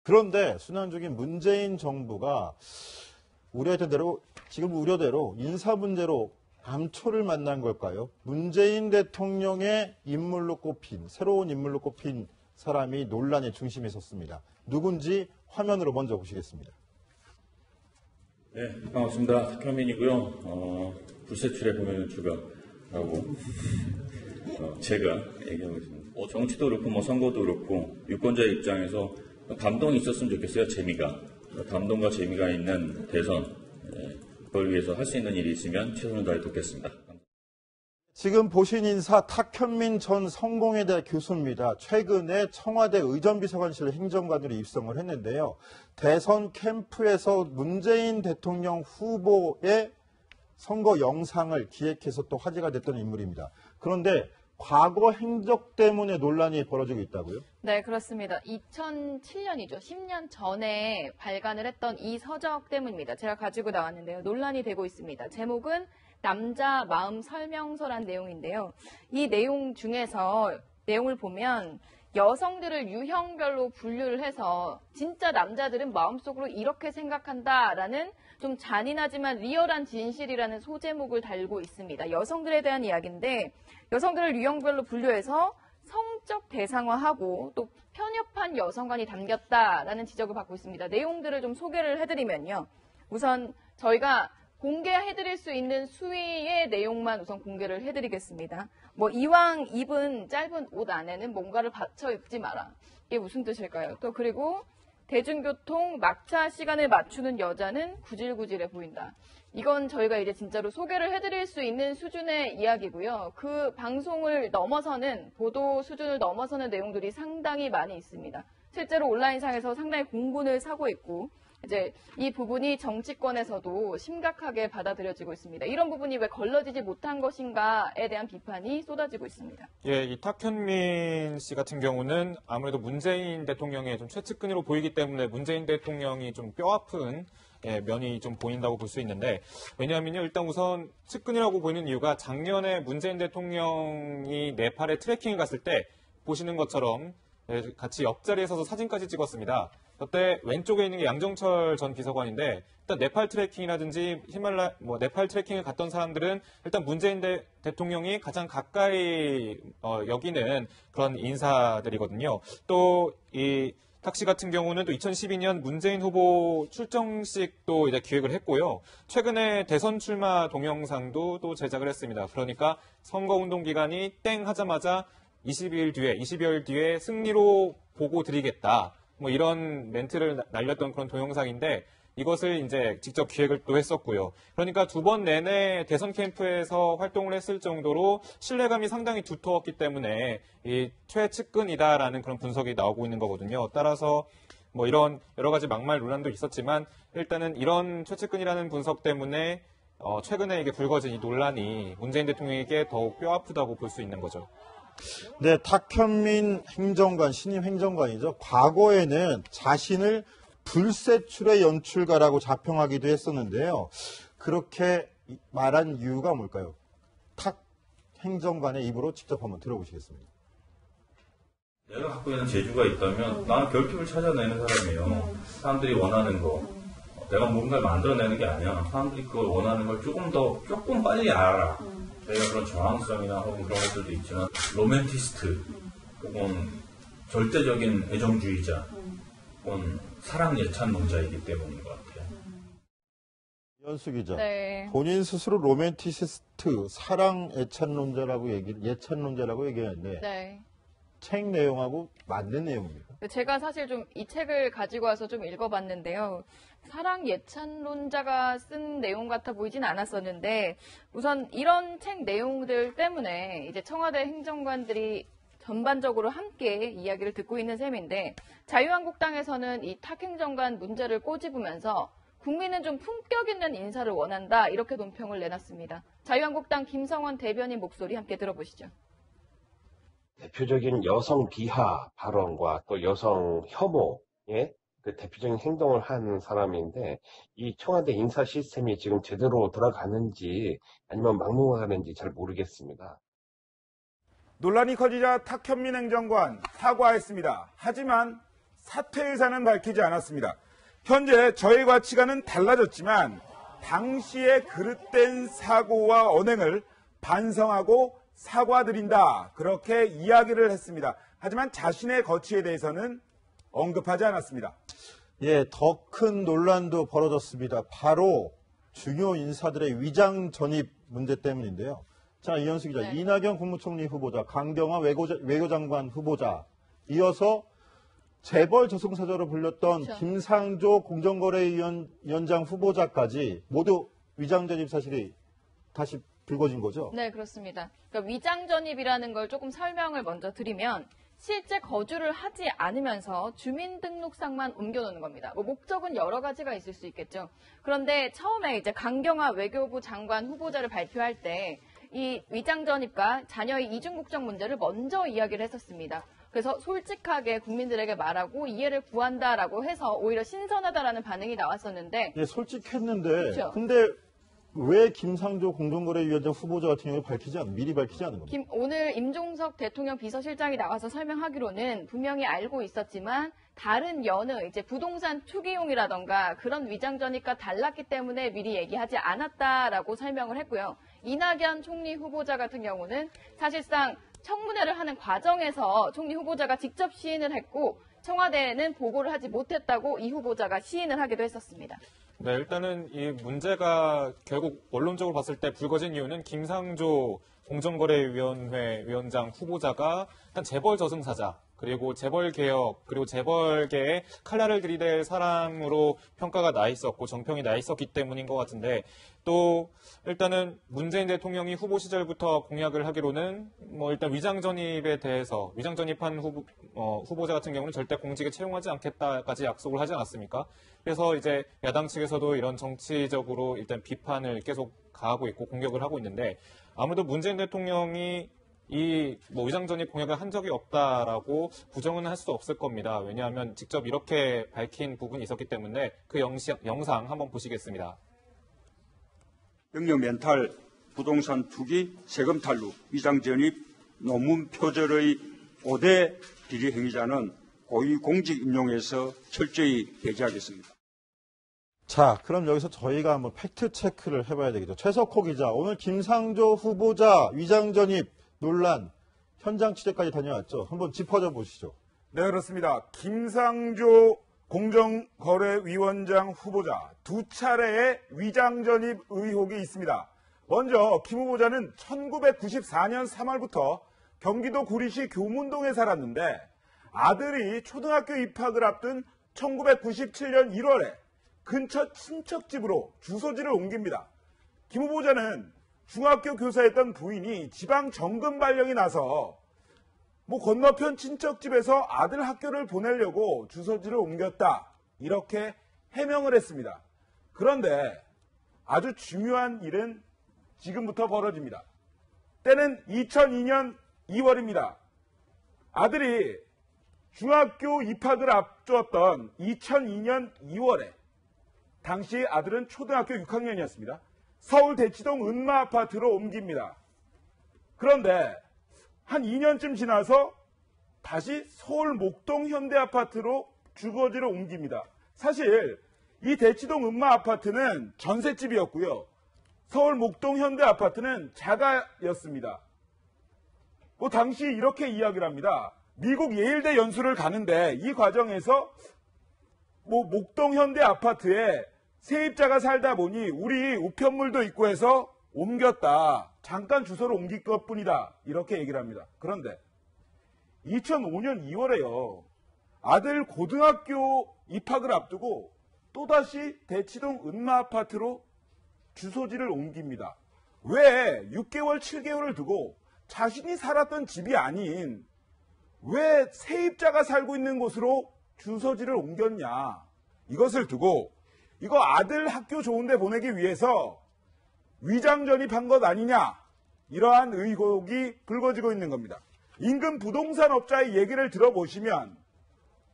그런데 순환 중인 문재인 정부가 우려했던 대로 지금 우려대로 인사 문제로 감초를 만난 걸까요? 문재인 대통령의 인물로 꼽힌 새로운 인물로 꼽힌 사람이 논란의 중심에 섰습니다. 누군지 화면으로 먼저 보시겠습니다. 네, 반갑습니다. 탁현민이고요. 불세출에 보면 죽어라고 제가 얘기하고 있습니다. 정치도 그렇고 선거도 그렇고 유권자의 입장에서 감동이 있었으면 좋겠어요. 재미가. 감동과 재미가 있는 대선, 그걸 위해서 할 수 있는 일이 있으면 최선을 다해 돕겠습니다. 지금 보신 인사 탁현민 전 성공회대 교수입니다. 최근에 청와대 의전비서관실 행정관으로 입성을 했는데요. 대선 캠프에서 문재인 대통령 후보의 선거 영상을 기획해서 또 화제가 됐던 인물입니다. 그런데 과거 행적 때문에 논란이 벌어지고 있다고요? 네, 그렇습니다. 2007년이죠. 10년 전에 발간을 했던 이 서적 때문입니다. 제가 가지고 나왔는데요. 논란이 되고 있습니다. 제목은 남자 마음 설명서란 내용인데요. 이 내용 중에서 내용을 보면 여성들을 유형별로 분류를 해서 진짜 남자들은 마음속으로 이렇게 생각한다라는 좀 잔인하지만 리얼한 진실이라는 소제목을 달고 있습니다. 여성들에 대한 이야기인데 여성들을 유형별로 분류해서 성적 대상화하고 또 편협한 여성관이 담겼다라는 지적을 받고 있습니다. 내용들을 좀 소개를 해드리면요. 우선 저희가 공개해드릴 수 있는 수위의 내용만 우선 공개를 해드리겠습니다. 이왕 입은 짧은 옷 안에는 뭔가를 받쳐 입지 마라. 이게 무슨 뜻일까요? 또 그리고 대중교통 막차 시간을 맞추는 여자는 구질구질해 보인다. 이건 저희가 이제 진짜로 소개를 해드릴 수 있는 수준의 이야기고요. 그 방송을 넘어서는 보도 수준을 넘어서는 내용들이 상당히 많이 있습니다. 실제로 온라인상에서 상당히 공분을 사고 있고 이제 이 부분이 정치권에서도 심각하게 받아들여지고 있습니다. 이런 부분이 왜 걸러지지 못한 것인가에 대한 비판이 쏟아지고 있습니다. 예, 이 탁현민 씨 같은 경우는 아무래도 문재인 대통령의 좀 최측근으로 보이기 때문에 문재인 대통령이 좀 뼈아픈 면이 좀 보인다고 볼 수 있는데 왜냐하면요, 일단 우선 측근이라고 보이는 이유가 작년에 문재인 대통령이 네팔에 트레킹을 갔을 때 보시는 것처럼 같이 옆자리에 서서 사진까지 찍었습니다. 그때 왼쪽에 있는 게 양정철 전 비서관인데 일단 네팔 트레킹이라든지 네팔 트레킹을 갔던 사람들은 일단 문재인 대통령이 가장 가까이 여기는 그런 인사들이거든요. 또 이 탁씨 같은 경우는 또 2012년 문재인 후보 출정식도 이제 기획을 했고요. 최근에 대선 출마 동영상도 또 제작을 했습니다. 그러니까 선거운동 기간이 땡 하자마자 20여일 뒤에 승리로 보고 드리겠다. 이런 멘트를 날렸던 그런 동영상인데 이것을 이제 직접 기획을 또 했었고요. 그러니까 두 번 내내 대선 캠프에서 활동을 했을 정도로 신뢰감이 상당히 두터웠기 때문에 이 최측근이다라는 그런 분석이 나오고 있는 거거든요. 따라서 이런 여러 가지 막말 논란도 있었지만 일단은 이런 최측근이라는 분석 때문에 최근에 이게 불거진 이 논란이 문재인 대통령에게 더욱 뼈아프다고 볼 수 있는 거죠. 네, 탁현민 행정관, 신임 행정관이죠. 과거에는 자신을 불세출의 연출가라고 자평하기도 했었는데요. 그렇게 말한 이유가 뭘까요? 탁 행정관의 입으로 직접 한번 들어보시겠습니다. 내가 갖고 있는 재주가 있다면 나는 결핍을 찾아내는 사람이에요. 사람들이 원하는 거. 내가 뭔가를 만들어내는 게 아니야. 사람들이 그걸 원하는 걸 조금 빨리 알아. 저희가 그런 저항성이나 혹은 그런 것들도 있지만 로맨티스트 혹은 절대적인 애정주의자 혹은 사랑 예찬론자이기 때문인 것 같아요. 연수 기자, 네. 본인 스스로 로맨티스트, 사랑 예찬론자라고 얘기했는데 네. 책 내용하고 맞는 내용입니다. 제가 사실 좀 이 책을 가지고 와서 좀 읽어봤는데요. 사랑 예찬론자가 쓴 내용 같아 보이진 않았었는데 우선 이런 책 내용들 때문에 이제 청와대 행정관들이 전반적으로 함께 이야기를 듣고 있는 셈인데 자유한국당에서는 이 탁 행정관 문제를 꼬집으면서 국민은 좀 품격 있는 인사를 원한다 이렇게 논평을 내놨습니다. 자유한국당 김성원 대변인 목소리 함께 들어보시죠. 대표적인 여성 비하 발언과 또 여성 혐오의 그 대표적인 행동을 한 사람인데 이 청와대 인사 시스템이 지금 제대로 돌아가는지 아니면 막무가내인지 잘 모르겠습니다. 논란이 커지자 탁현민 행정관 사과했습니다. 하지만 사퇴 의사는 밝히지 않았습니다. 현재 저의 가치관은 달라졌지만 당시의 그릇된 사고와 언행을 반성하고 사과드린다. 그렇게 이야기를 했습니다. 하지만 자신의 거취에 대해서는 언급하지 않았습니다. 예, 더 큰 논란도 벌어졌습니다. 바로 중요 인사들의 위장 전입 문제 때문인데요. 자, 이현수 기자, 네. 이낙연 국무총리 후보자, 강경화 외교장관 후보자, 이어서 재벌 저승사자로 불렸던 그렇죠. 김상조 공정거래위원장 후보자까지 모두 위장 전입 사실이 다시 불거진 거죠? 네, 그렇습니다. 그러니까 위장 전입이라는 걸 조금 설명을 먼저 드리면 실제 거주를 하지 않으면서 주민등록상만 옮겨놓는 겁니다. 뭐 목적은 여러 가지가 있을 수 있겠죠. 그런데 처음에 이제 강경화 외교부 장관 후보자를 발표할 때 이 위장 전입과 자녀의 이중 국적 문제를 먼저 이야기를 했었습니다. 그래서 솔직하게 국민들에게 말하고 이해를 구한다라고 해서 오히려 신선하다라는 반응이 나왔었는데 예, 솔직했는데, 그렇죠. 근데 왜 김상조 공정거래위원장 후보자 같은 경우에 미리 밝히지 않은 겁니까? 오늘 임종석 대통령 비서실장이 나와서 설명하기로는 분명히 알고 있었지만 다른 여느 이제 부동산 투기용이라던가 그런 위장 전입과 달랐기 때문에 미리 얘기하지 않았다라고 설명을 했고요. 이낙연 총리 후보자 같은 경우는 사실상 청문회를 하는 과정에서 총리 후보자가 직접 시인을 했고 청와대에는 보고를 하지 못했다고 이 후보자가 시인을 하기도 했었습니다. 네, 일단은 이 문제가 결국 원론적으로 봤을 때 불거진 이유는 김상조 공정거래위원회 위원장 후보자가 일단 재벌 저승사자, 그리고 재벌 개혁, 그리고 재벌계에 칼날을 들이댈 사람으로 평가가 나 있었고 정평이 나 있었기 때문인 것 같은데, 또 일단은 문재인 대통령이 후보 시절부터 공약을 하기로는 뭐 일단 위장 전입에 대해서 위장 전입한 후보자 같은 경우는 절대 공직에 채용하지 않겠다까지 약속을 하지 않았습니까? 그래서 이제 야당 측에서도 이런 정치적으로 일단 비판을 계속 가하고 있고 공격을 하고 있는데, 아무래도 문재인 대통령이 이 위장 전입 공약을 한 적이 없다라고 부정은 할 수 없을 겁니다. 왜냐하면 직접 이렇게 밝힌 부분이 있었기 때문에 그 영상 한번 보시겠습니다. 영역 멘탈, 부동산 투기, 세금 탈루, 위장 전입, 논문 표절의 5대 비리 행위자는 고위공직 임용에서 철저히 배제하겠습니다. 자, 그럼 여기서 저희가 한번 팩트 체크를 해봐야 되겠죠. 최석호 기자, 오늘 김상조 후보자 위장 전입 논란 현장 취재까지 다녀왔죠. 한번 짚어줘 보시죠. 네, 그렇습니다. 김상조 공정거래위원장 후보자 두 차례의 위장 전입 의혹이 있습니다. 먼저 김 후보자는 1994년 3월부터 경기도 구리시 교문동에 살았는데 아들이 초등학교 입학을 앞둔 1997년 1월에 근처 친척집으로 주소지를 옮깁니다. 김 후보자는 중학교 교사였던 부인이 지방 정금 발령이 나서 건너편 친척집에서 아들 학교를 보내려고 주소지를 옮겼다. 이렇게 해명을 했습니다. 그런데 아주 중요한 일은 지금부터 벌어집니다. 때는 2002년 2월입니다. 아들이 중학교 입학을 앞두었던 2002년 2월에 당시 아들은 초등학교 6학년이었습니다. 서울 대치동 은마 아파트로 옮깁니다. 그런데 한 2년쯤 지나서 다시 서울 목동 현대 아파트로 주거지를 옮깁니다. 사실 이 대치동 은마 아파트는 전셋집이었고요. 서울 목동 현대 아파트는 자가였습니다. 당시 이렇게 이야기를 합니다. 미국 예일대 연수를 가는데 이 과정에서 목동 현대 아파트에 세입자가 살다 보니 우리 우편물도 있고 해서 옮겼다. 잠깐 주소를 옮길 것뿐이다. 이렇게 얘기를 합니다. 그런데 2005년 2월에요. 아들 고등학교 입학을 앞두고 또다시 대치동 은마 아파트로 주소지를 옮깁니다. 왜 6개월, 7개월을 두고 자신이 살았던 집이 아닌 왜 세입자가 살고 있는 곳으로 주소지를 옮겼냐. 이것을 두고 이거 아들 학교 좋은 데 보내기 위해서 위장 전입한 것 아니냐. 이러한 의혹이 불거지고 있는 겁니다. 인근 부동산 업자의 얘기를 들어보시면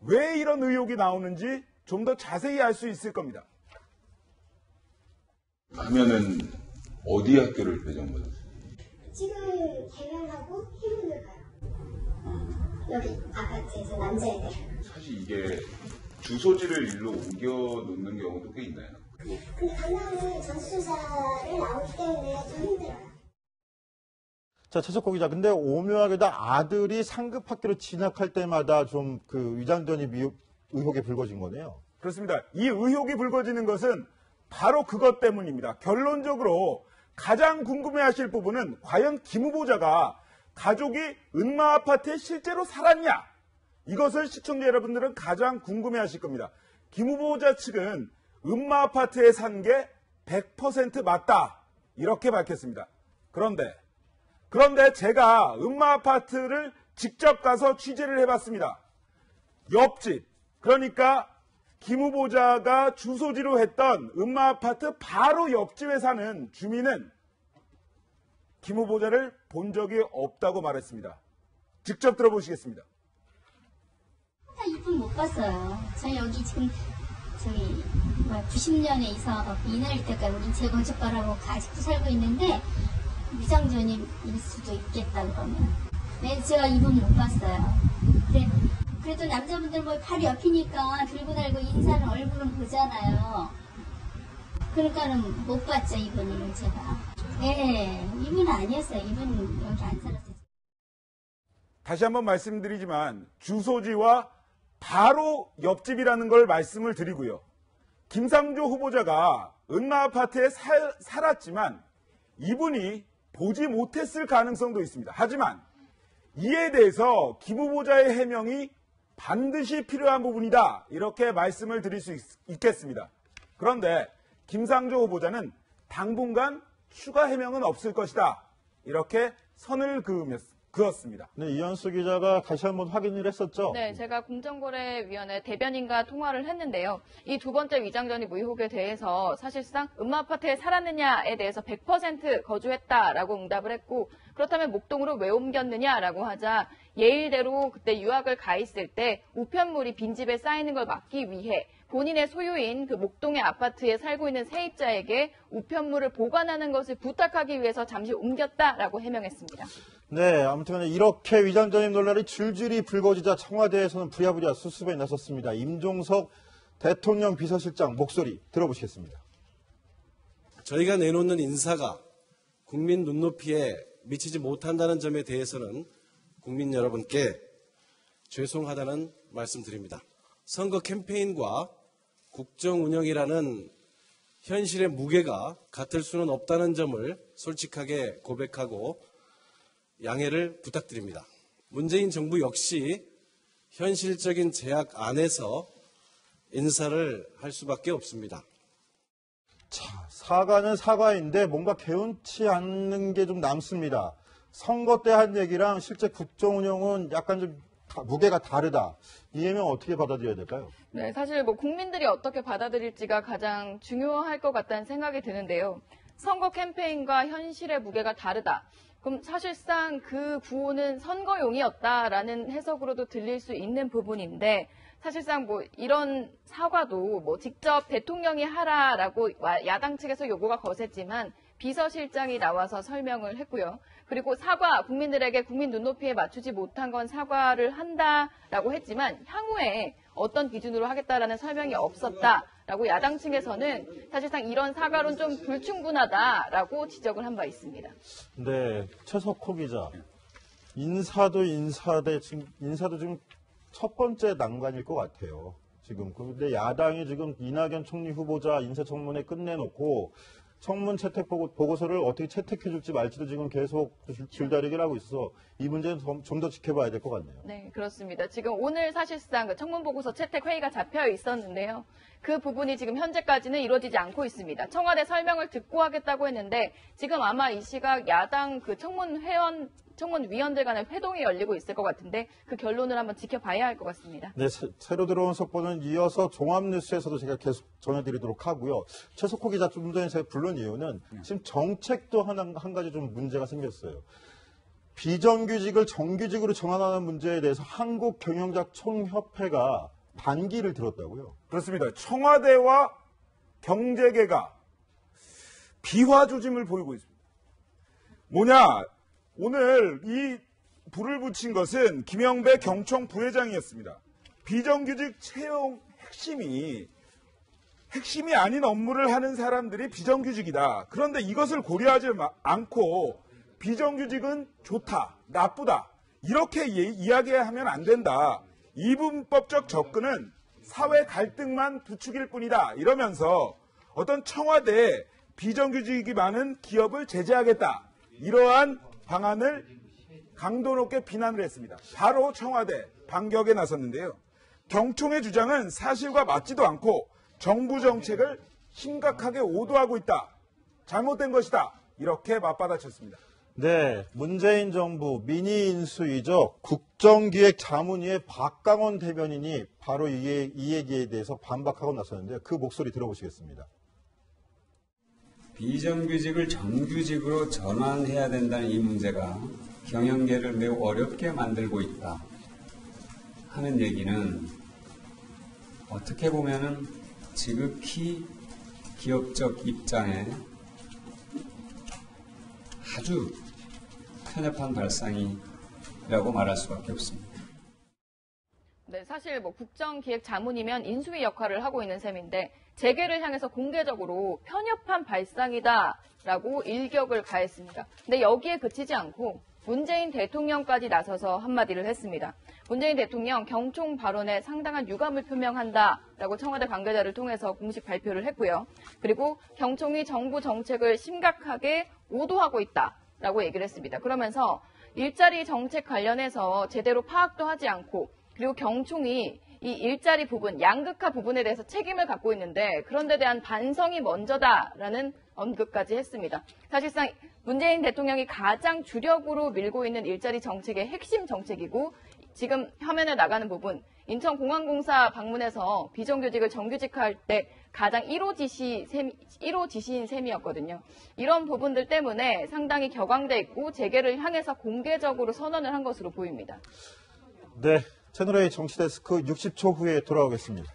왜 이런 의혹이 나오는지 좀 더 자세히 알 수 있을 겁니다. 가면은 어디 학교를 배정받았어요? 지금 개명하고 희문을 가요. 여기 아파트에서 남자애들. 사실 이게 주소지를 일로 옮겨 놓는 경우도 꽤 있나요? 근데 강남은 전수조사를 나오기 때문에 좀 힘들어요. 자, 최석호 기자. 근데 오묘하게도 아들이 상급 학교로 진학할 때마다 좀 그 위장전입 의혹이 불거진 거네요. 그렇습니다. 이 의혹이 불거지는 것은 바로 그것 때문입니다. 결론적으로 가장 궁금해하실 부분은 과연 김 후보자가 가족이 은마 아파트에 실제로 살았냐? 이것을 시청자 여러분들은 가장 궁금해하실 겁니다. 김 후보자 측은 은마 아파트에 산 게 100% 맞다 이렇게 밝혔습니다. 그런데 제가 은마 아파트를 직접 가서 취재를 해봤습니다. 옆집, 그러니까 김 후보자가 주소지로 했던 은마 아파트 바로 옆집에 사는 주민은 김 후보자를 본 적이 없다고 말했습니다. 직접 들어보시겠습니다. 이분 못 봤어요. 저 여기 지금 90년에 이사 이날 때까지 우리 재건축가라고 아직도 살고 있는데 위장전입일 수도 있겠다 그러면. 네, 제가 이분 못 봤어요. 그래도 남자분들 뭐 바로 옆이니까 들고 달고 인사는 얼굴은 보잖아요. 그러니까는 못 봤죠, 이분은 제가. 네, 이분은 아니었어요. 이분은 여기 안 살았어요. 다시 한번 말씀드리지만 주소지와 바로 옆집이라는 걸 말씀을 드리고요. 김상조 후보자가 은마 아파트에 살았지만 이분이 보지 못했을 가능성도 있습니다. 하지만 이에 대해서 김 후보자의 해명이 반드시 필요한 부분이다. 이렇게 말씀을 드릴 수 있겠습니다. 그런데 김상조 후보자는 당분간 추가 해명은 없을 것이다. 이렇게 선을 그었습니다. 네, 이현수 기자가 다시 한번 확인을 했었죠? 네, 제가 공정거래위원회 대변인과 통화를 했는데요. 이 두 번째 위장전입 의혹에 대해서 사실상 은마 아파트에 살았느냐에 대해서 100% 거주했다라고 응답을 했고, 그렇다면 목동으로 왜 옮겼느냐라고 하자 예일대로 그때 유학을 가 있을 때 우편물이 빈집에 쌓이는 걸 막기 위해 본인의 소유인 그 목동의 아파트에 살고 있는 세입자에게 우편물을 보관하는 것을 부탁하기 위해서 잠시 옮겼다라고 해명했습니다. 네, 아무튼 이렇게 위장전입 논란이 줄줄이 불거지자 청와대에서는 부랴부랴 수습에 나섰습니다. 임종석 대통령 비서실장 목소리 들어보시겠습니다. 저희가 내놓는 인사가 국민 눈높이에 미치지 못한다는 점에 대해서는 국민 여러분께 죄송하다는 말씀드립니다. 선거 캠페인과 국정 운영이라는 현실의 무게가 같을 수는 없다는 점을 솔직하게 고백하고 양해를 부탁드립니다. 문재인 정부 역시 현실적인 제약 안에서 인사를 할 수밖에 없습니다. 자, 사과는 사과인데 뭔가 개운치 않는 게 좀 남습니다. 선거 때 한 얘기랑 실제 국정 운영은 약간 좀 무게가 다르다. 이 해명 어떻게 받아들여야 될까요? 네, 사실 국민들이 어떻게 받아들일지가 가장 중요할 것 같다는 생각이 드는데요. 선거 캠페인과 현실의 무게가 다르다. 그럼 사실상 그 구호는 선거용이었다라는 해석으로도 들릴 수 있는 부분인데, 사실상 이런 사과도 직접 대통령이 하라라고 야당 측에서 요구가 거셌지만 비서실장이 나와서 설명을 했고요. 그리고 국민들에게 국민 눈높이에 맞추지 못한 건 사과를 한다라고 했지만 향후에 어떤 기준으로 하겠다라는 설명이 없었다라고 야당 측에서는 사실상 이런 사과론 좀 불충분하다라고 지적을 한 바 있습니다. 네, 최석호 기자. 인사도 지금 첫 번째 난관일 것 같아요. 지금. 근데 야당이 지금 이낙연 총리 후보자 인사청문회 끝내놓고 청문 채택 보고서를 어떻게 채택해줄지 말지도 지금 계속 줄다리기를 하고 있어서 이 문제는 좀 더 지켜봐야 될 것 같네요. 네, 그렇습니다. 지금 오늘 사실상 그 청문 보고서 채택 회의가 잡혀 있었는데요. 그 부분이 지금 현재까지는 이루어지지 않고 있습니다. 청와대 설명을 듣고 하겠다고 했는데 지금 아마 이 시각 야당 그 청문위원들 간의 회동이 열리고 있을 것 같은데 그 결론을 한번 지켜봐야 할 것 같습니다. 네, 새로 들어온 속보는 이어서 종합뉴스에서도 제가 계속 전해드리도록 하고요. 최석호 기자 좀 전에 제가 부른 이유는 지금 정책도 한 가지 좀 문제가 생겼어요. 비정규직을 정규직으로 전환하는 문제에 대해서 한국경영자총협회가 반기를 들었다고요. 그렇습니다. 청와대와 경제계가 비화조짐을 보이고 있습니다. 오늘 이 불을 붙인 것은 김영배 경총 부회장이었습니다. 비정규직 채용 핵심이 아닌 업무를 하는 사람들이 비정규직이다. 그런데 이것을 고려하지 않고 비정규직은 좋다, 나쁘다 이렇게 이야기하면 안 된다. 이분법적 접근은 사회 갈등만 부추길 뿐이다. 이러면서 어떤 청와대 비정규직이 많은 기업을 제재하겠다. 이러한 방안을 강도 높게 비난을 했습니다. 바로 청와대 반격에 나섰는데요. 경총의 주장은 사실과 맞지도 않고 정부 정책을 심각하게 오도하고 있다. 잘못된 것이다. 이렇게 맞받아쳤습니다. 네, 문재인 정부 미니 인수위죠. 국정기획자문위의 박강원 대변인이 바로 이 얘기에 대해서 반박하고 나섰는데요. 그 목소리 들어보시겠습니다. 비정규직을 정규직으로 전환해야 된다는 이 문제가 경영계를 매우 어렵게 만들고 있다 하는 얘기는 어떻게 보면은 지극히 기업적 입장에 아주 편협한 발상이라고 말할 수밖에 없습니다. 네, 사실 국정기획자문이면 인수위 역할을 하고 있는 셈인데 재계를 향해서 공개적으로 편협한 발상이다라고 일격을 가했습니다. 근데 여기에 그치지 않고 문재인 대통령까지 나서서 한마디를 했습니다. 문재인 대통령 경총 발언에 상당한 유감을 표명한다라고 청와대 관계자를 통해서 공식 발표를 했고요. 그리고 경총이 정부 정책을 심각하게 오도하고 있다라고 얘기를 했습니다. 그러면서 일자리 정책 관련해서 제대로 파악도 하지 않고 그리고 경총이 이 일자리 부분, 양극화 부분에 대해서 책임을 갖고 있는데 그런 데 대한 반성이 먼저다라는 언급까지 했습니다. 사실상 문재인 대통령이 가장 주력으로 밀고 있는 일자리 정책의 핵심 정책이고 지금 화면에 나가는 부분, 인천공항공사 방문해서 비정규직을 정규직화할 때 가장 1호 지시인 셈이었거든요. 이런 부분들 때문에 상당히 격앙돼 있고 재계를 향해서 공개적으로 선언을 한 것으로 보입니다. 네, 채널A 정치데스크 60초 후에 돌아오겠습니다.